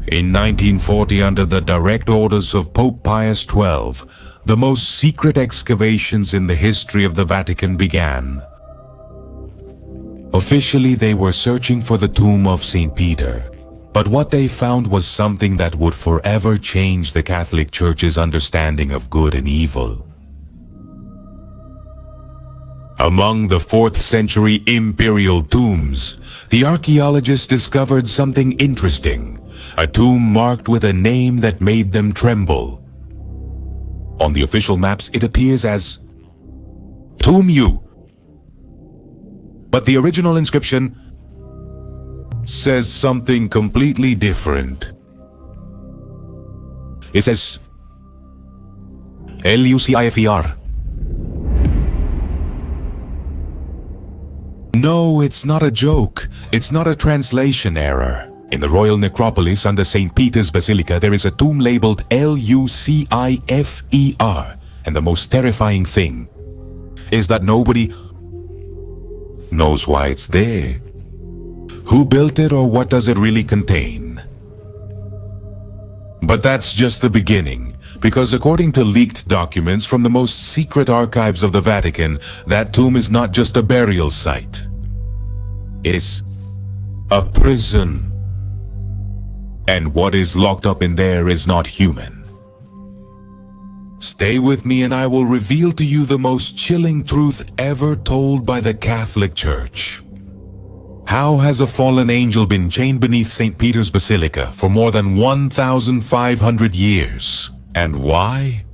In 1940, under the direct orders of Pope Pius XII, the most secret excavations in the history of the Vatican began. Officially, they were searching for the tomb of St. Peter, but what they found was something that would forever change the Catholic Church's understanding of good and evil. Among the 4th century imperial tombs, the archaeologists discovered something interesting, a tomb marked with a name that made them tremble. On the official maps, it appears as Tomb U. But the original inscription says something completely different. It says Lucifer. No, it's not a joke. It's not a translation error. In the royal necropolis under St. Peter's Basilica, there is a tomb labeled Lucifer. And the most terrifying thing is that nobody knows why it's there. Who built it or what does it really contain? But that's just the beginning, because according to leaked documents from the most secret archives of the Vatican, that tomb is not just a burial site. It is a prison. And what is locked up in there is not human. Stay with me and I will reveal to you the most chilling truth ever told by the Catholic Church. How has a fallen angel been chained beneath St. Peter's Basilica for more than 1,500 years? And why?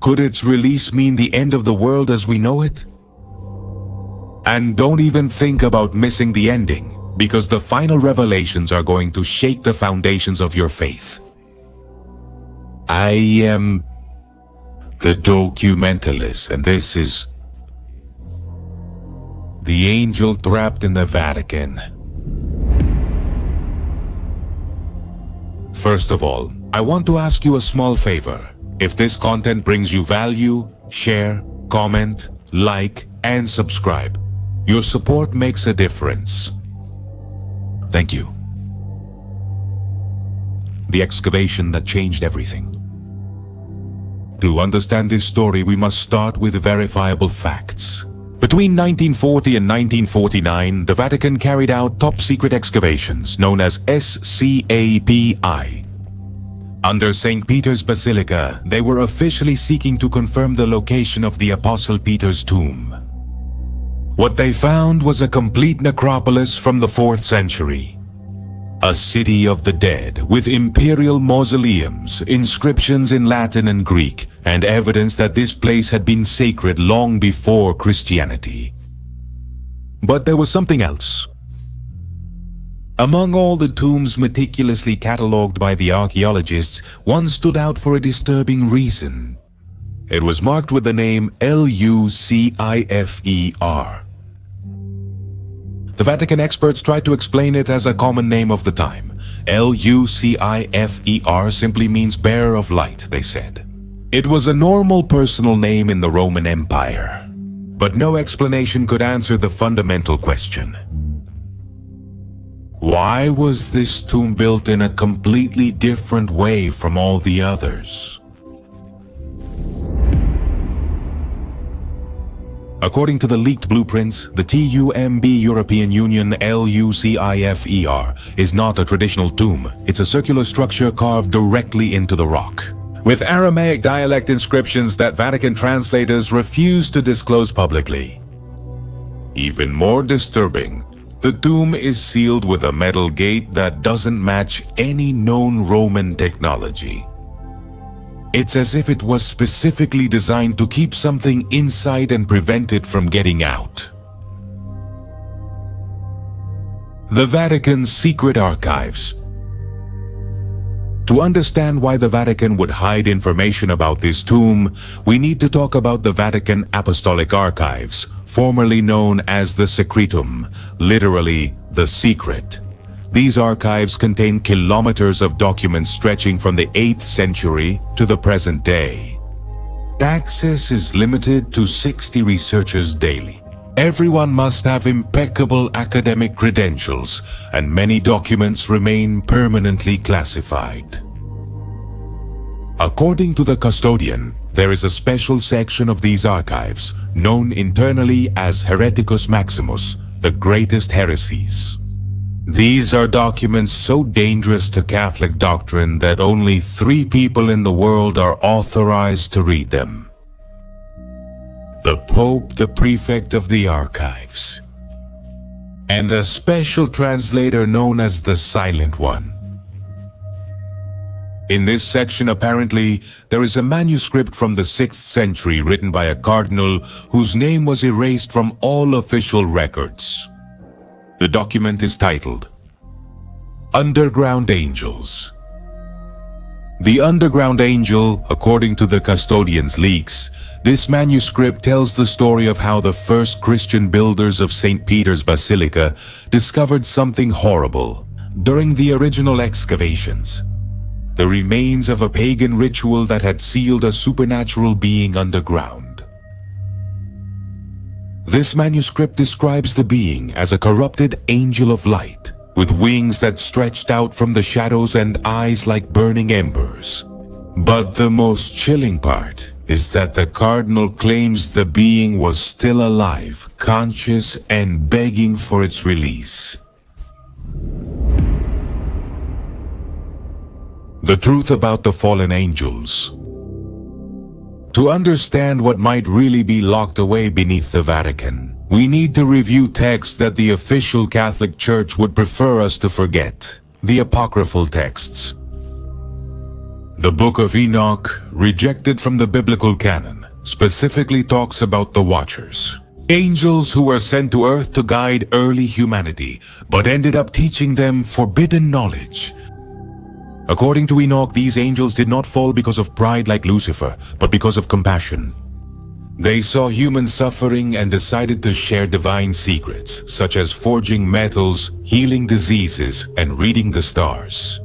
Could its release mean the end of the world as we know it? And don't even think about missing the ending, because the final revelations are going to shake the foundations of your faith. I am the documentalist, and this is The Angel Trapped in the Vatican. First of all, I want to ask you a small favor. If this content brings you value, share, comment, like, and subscribe. Your support makes a difference. Thank you. The excavation that changed everything. To understand this story, we must start with verifiable facts. Between 1940 and 1949, the Vatican carried out top-secret excavations known as SCAPI. Under St. Peter's Basilica, they were officially seeking to confirm the location of the Apostle Peter's tomb. What they found was a complete necropolis from the 4th century. A city of the dead with imperial mausoleums, inscriptions in Latin and Greek, and evidence that this place had been sacred long before Christianity. But there was something else. Among all the tombs meticulously catalogued by the archaeologists, one stood out for a disturbing reason. It was marked with the name Lucifer. The Vatican experts tried to explain it as a common name of the time. Lucifer simply means bearer of light, they said. It was a normal personal name in the Roman Empire. But no explanation could answer the fundamental question. Why was this tomb built in a completely different way from all the others? According to the leaked blueprints, the TUMB European Union Lucifer is not a traditional tomb. It's a circular structure carved directly into the rock, with Aramaic dialect inscriptions that Vatican translators refuse to disclose publicly. Even more disturbing, the tomb is sealed with a metal gate that doesn't match any known Roman technology. It's as if it was specifically designed to keep something inside and prevent it from getting out. The Vatican's secret archives. To understand why the Vatican would hide information about this tomb, we need to talk about the Vatican Apostolic Archives, formerly known as the Secretum, literally the secret. These archives contain kilometers of documents stretching from the 8th century to the present day. Access is limited to 60 researchers daily. Everyone must have impeccable academic credentials, and many documents remain permanently classified. According to the custodian, there is a special section of these archives, known internally as Hereticus Maximus, the greatest heresies. These are documents so dangerous to Catholic doctrine that only 3 people in the world are authorized to read them: the Pope, the Prefect of the Archives, and a special translator known as the Silent One. In this section, apparently, there is a manuscript from the 6th century written by a cardinal whose name was erased from all official records. The document is titled, Underground Angels. The Underground Angel, according to the custodian's leaks, this manuscript tells the story of how the first Christian builders of St. Peter's Basilica discovered something horrible. During the original excavations, the remains of a pagan ritual that had sealed a supernatural being underground. This manuscript describes the being as a corrupted angel of light, with wings that stretched out from the shadows and eyes like burning embers. But the most chilling part is that the cardinal claims the being was still alive, conscious, and begging for its release. The truth about the fallen angels. To understand what might really be locked away beneath the Vatican, we need to review texts that the official Catholic Church would prefer us to forget, the Apocryphal texts. The Book of Enoch, rejected from the biblical canon, specifically talks about the Watchers, angels who were sent to earth to guide early humanity, but ended up teaching them forbidden knowledge. According to Enoch, these angels did not fall because of pride like Lucifer, but because of compassion. They saw human suffering and decided to share divine secrets, such as forging metals, healing diseases, and reading the stars.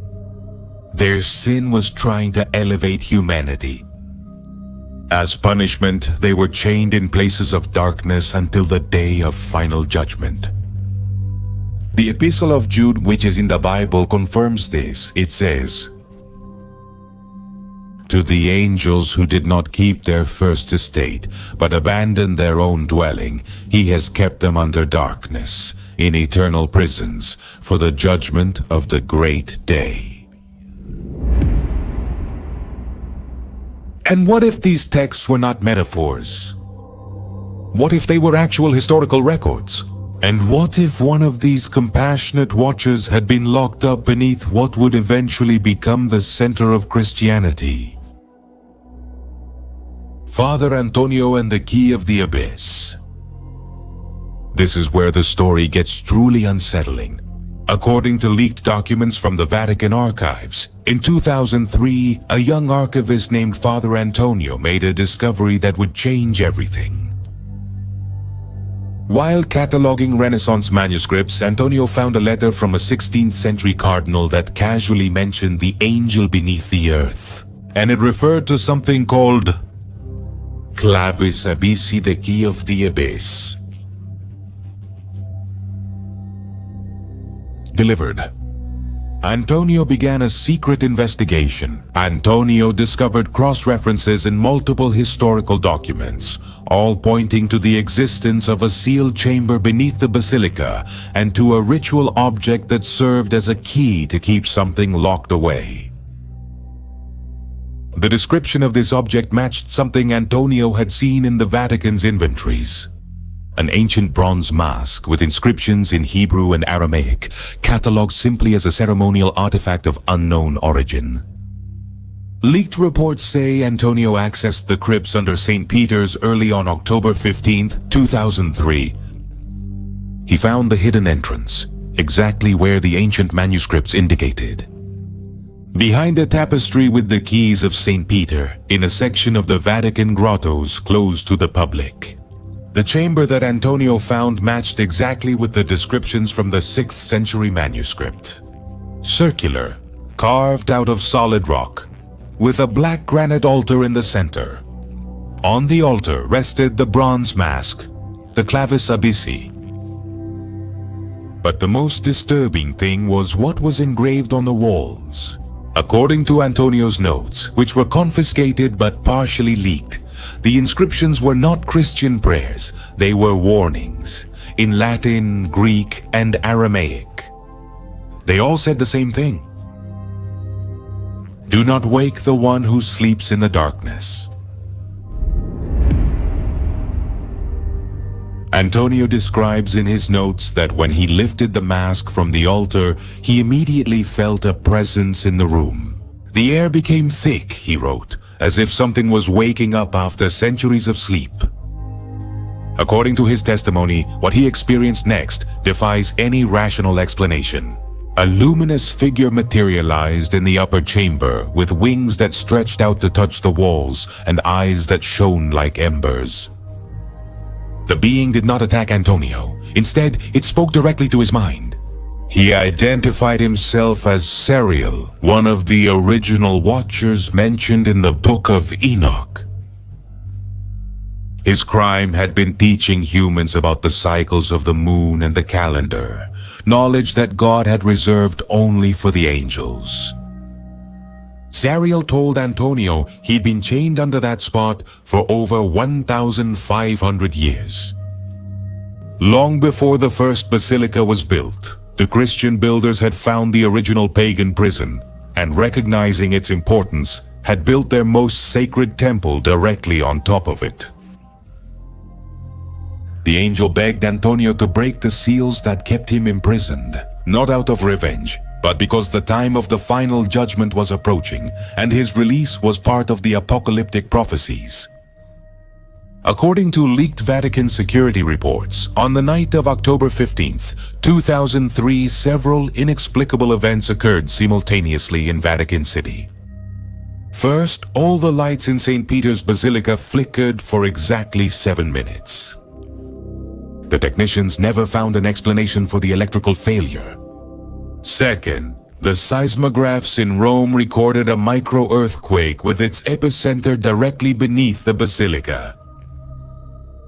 Their sin was trying to elevate humanity. As punishment, they were chained in places of darkness until the day of final judgment. The Epistle of Jude, which is in the Bible, confirms this. It says, "To the angels who did not keep their first estate, but abandoned their own dwelling, he has kept them under darkness, in eternal prisons, for the judgment of the great day." And what if these texts were not metaphors? What if they were actual historical records? And what if one of these compassionate watchers had been locked up beneath what would eventually become the center of Christianity? Father Antonio and the Key of the Abyss. This is where the story gets truly unsettling. According to leaked documents from the Vatican archives, in 2003, a young archivist named Father Antonio made a discovery that would change everything. While cataloging Renaissance manuscripts, Antonio found a letter from a 16th century cardinal that casually mentioned the angel beneath the earth. And it referred to something called Clavis Abyssi, the Key of the Abyss. Delivered. Antonio began a secret investigation. Antonio discovered cross-references in multiple historical documents, all pointing to the existence of a sealed chamber beneath the basilica and to a ritual object that served as a key to keep something locked away. The description of this object matched something Antonio had seen in the Vatican's inventories. An ancient bronze mask with inscriptions in Hebrew and Aramaic, cataloged simply as a ceremonial artifact of unknown origin. Leaked reports say Antonio accessed the crypts under St. Peter's early on October 15, 2003. He found the hidden entrance, exactly where the ancient manuscripts indicated. Behind a tapestry with the keys of St. Peter, in a section of the Vatican grottos closed to the public. The chamber that Antonio found matched exactly with the descriptions from the 6th century manuscript. Circular, carved out of solid rock, with a black granite altar in the center. On the altar rested the bronze mask, the clavis abyssi. But the most disturbing thing was what was engraved on the walls. According to Antonio's notes, which were confiscated but partially leaked, the inscriptions were not Christian prayers, they were warnings, in Latin, Greek, and Aramaic. They all said the same thing. Do not wake the one who sleeps in the darkness. Antonio describes in his notes that when he lifted the mask from the altar, he immediately felt a presence in the room. The air became thick, he wrote, as if something was waking up after centuries of sleep. According to his testimony, what he experienced next defies any rational explanation. A luminous figure materialized in the upper chamber with wings that stretched out to touch the walls and eyes that shone like embers. The being did not attack Antonio. Instead, it spoke directly to his mind. He identified himself as Sariel, one of the original Watchers mentioned in the Book of Enoch. His crime had been teaching humans about the cycles of the moon and the calendar, knowledge that God had reserved only for the angels. Sariel told Antonio he'd been chained under that spot for over 1,500 years. Long before the first basilica was built, the Christian builders had found the original pagan prison and, recognizing its importance, had built their most sacred temple directly on top of it. The angel begged Antonio to break the seals that kept him imprisoned, not out of revenge, but because the time of the final judgment was approaching, and his release was part of the apocalyptic prophecies. According to leaked Vatican security reports, on the night of October 15th, 2003, several inexplicable events occurred simultaneously in Vatican City. First, all the lights in St. Peter's Basilica flickered for exactly 7 minutes. The technicians never found an explanation for the electrical failure. Second, the seismographs in Rome recorded a micro-earthquake with its epicenter directly beneath the basilica.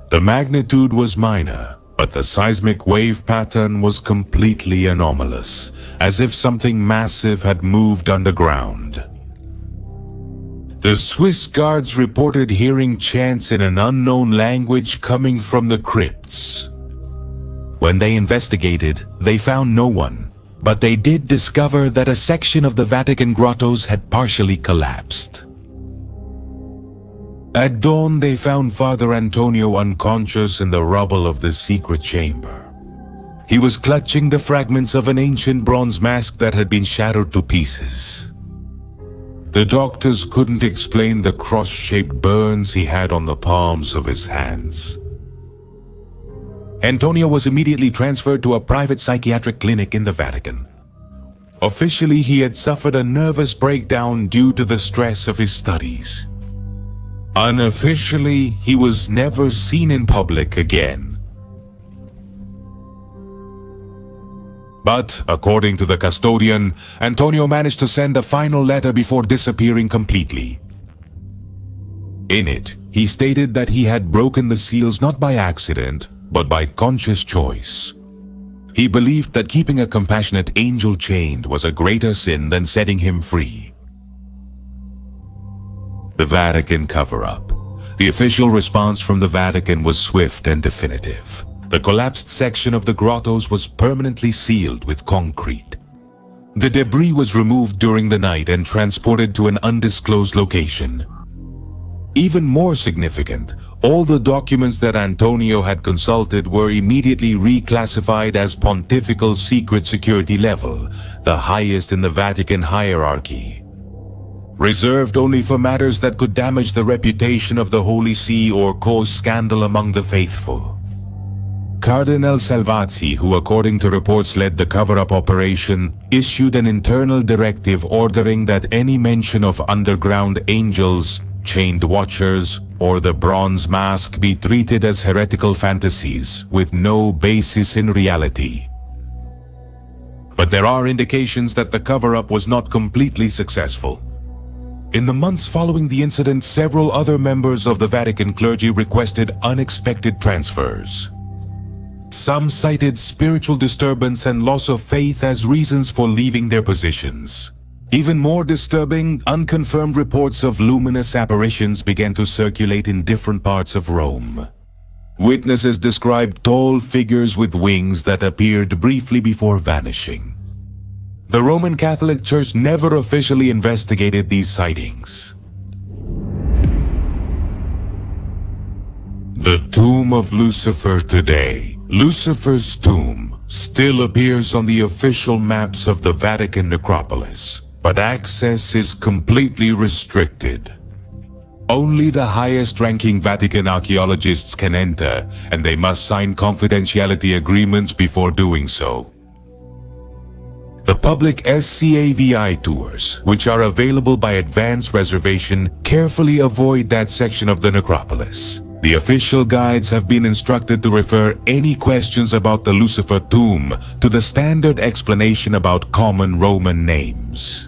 The magnitude was minor, but the seismic wave pattern was completely anomalous, as if something massive had moved underground. The Swiss guards reported hearing chants in an unknown language coming from the crypts. When they investigated, they found no one. But they did discover that a section of the Vatican grottos had partially collapsed. At dawn, they found Father Antonio unconscious in the rubble of the secret chamber. He was clutching the fragments of an ancient bronze mask that had been shattered to pieces. The doctors couldn't explain the cross-shaped burns he had on the palms of his hands. Antonio was immediately transferred to a private psychiatric clinic in the Vatican. Officially, he had suffered a nervous breakdown due to the stress of his studies. Unofficially, he was never seen in public again. But, according to the custodian, Antonio managed to send a final letter before disappearing completely. In it, he stated that he had broken the seals not by accident, but by conscious choice. He believed that keeping a compassionate angel chained was a greater sin than setting him free. The Vatican cover-up. The official response from the Vatican was swift and definitive. The collapsed section of the grottos was permanently sealed with concrete. The debris was removed during the night and transported to an undisclosed location. Even more significant, all the documents that Antonio had consulted were immediately reclassified as Pontifical Secret Security Level, the highest in the Vatican hierarchy. Reserved only for matters that could damage the reputation of the Holy See or cause scandal among the faithful. Cardinal Salvati, who according to reports led the cover-up operation, issued an internal directive ordering that any mention of underground angels, chained watchers, or the bronze mask be treated as heretical fantasies with no basis in reality. But there are indications that the cover-up was not completely successful. In the months following the incident, several other members of the Vatican clergy requested unexpected transfers. Some cited spiritual disturbance and loss of faith as reasons for leaving their positions. Even more disturbing, unconfirmed reports of luminous apparitions began to circulate in different parts of Rome. Witnesses described tall figures with wings that appeared briefly before vanishing. The Roman Catholic Church never officially investigated these sightings. The tomb of Lucifer today. Lucifer's tomb still appears on the official maps of the Vatican necropolis, but access is completely restricted. Only the highest-ranking Vatican archaeologists can enter, and they must sign confidentiality agreements before doing so. The public SCAVI tours, which are available by advance reservation, carefully avoid that section of the necropolis. The official guides have been instructed to refer any questions about the Lucifer tomb to the standard explanation about common Roman names.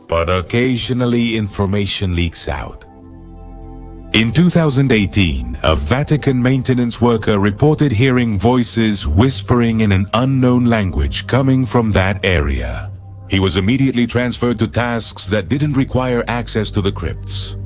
But occasionally information leaks out. In 2018, a Vatican maintenance worker reported hearing voices whispering in an unknown language coming from that area. He was immediately transferred to tasks that didn't require access to the crypts.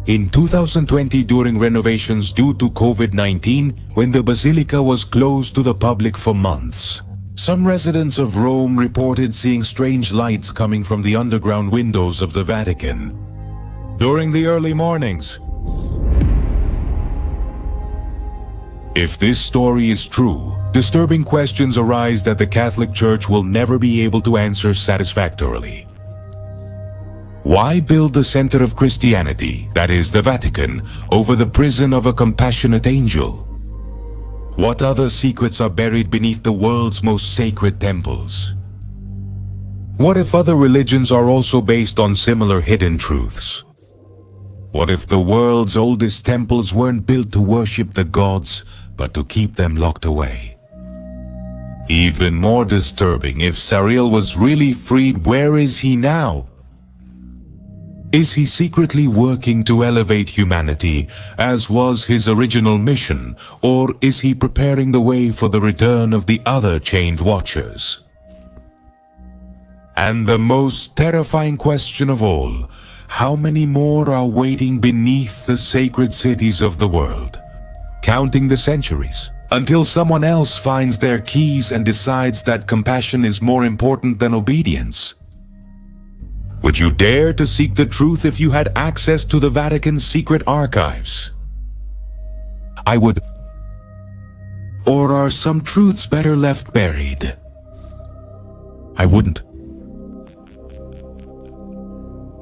In 2020, during renovations due to COVID-19, when the basilica was closed to the public for months, some residents of Rome reported seeing strange lights coming from the underground windows of the Vatican during the early mornings. If this story is true, disturbing questions arise that the Catholic Church will never be able to answer satisfactorily. Why build the center of Christianity, that is the Vatican, over the prison of a compassionate angel? What other secrets are buried beneath the world's most sacred temples? What if other religions are also based on similar hidden truths? What if the world's oldest temples weren't built to worship the gods, but to keep them locked away? Even more disturbing, if Sariel was really freed, where is he now? Is he secretly working to elevate humanity, as was his original mission, or is he preparing the way for the return of the other chained watchers? And the most terrifying question of all, how many more are waiting beneath the sacred cities of the world, counting the centuries, until someone else finds their keys and decides that compassion is more important than obedience? Would you dare to seek the truth if you had access to the Vatican's secret archives? I would. Or are some truths better left buried? I wouldn't.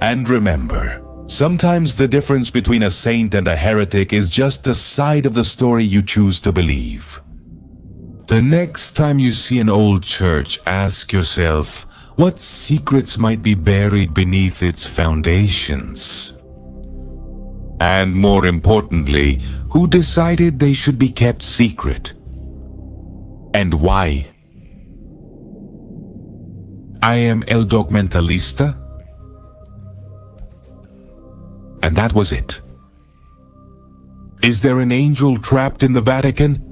And remember, sometimes the difference between a saint and a heretic is just the side of the story you choose to believe. The next time you see an old church, ask yourself, what secrets might be buried beneath its foundations? And more importantly, who decided they should be kept secret? And why? I am El Dogmentalista. And that was it. Is there an angel trapped in the Vatican?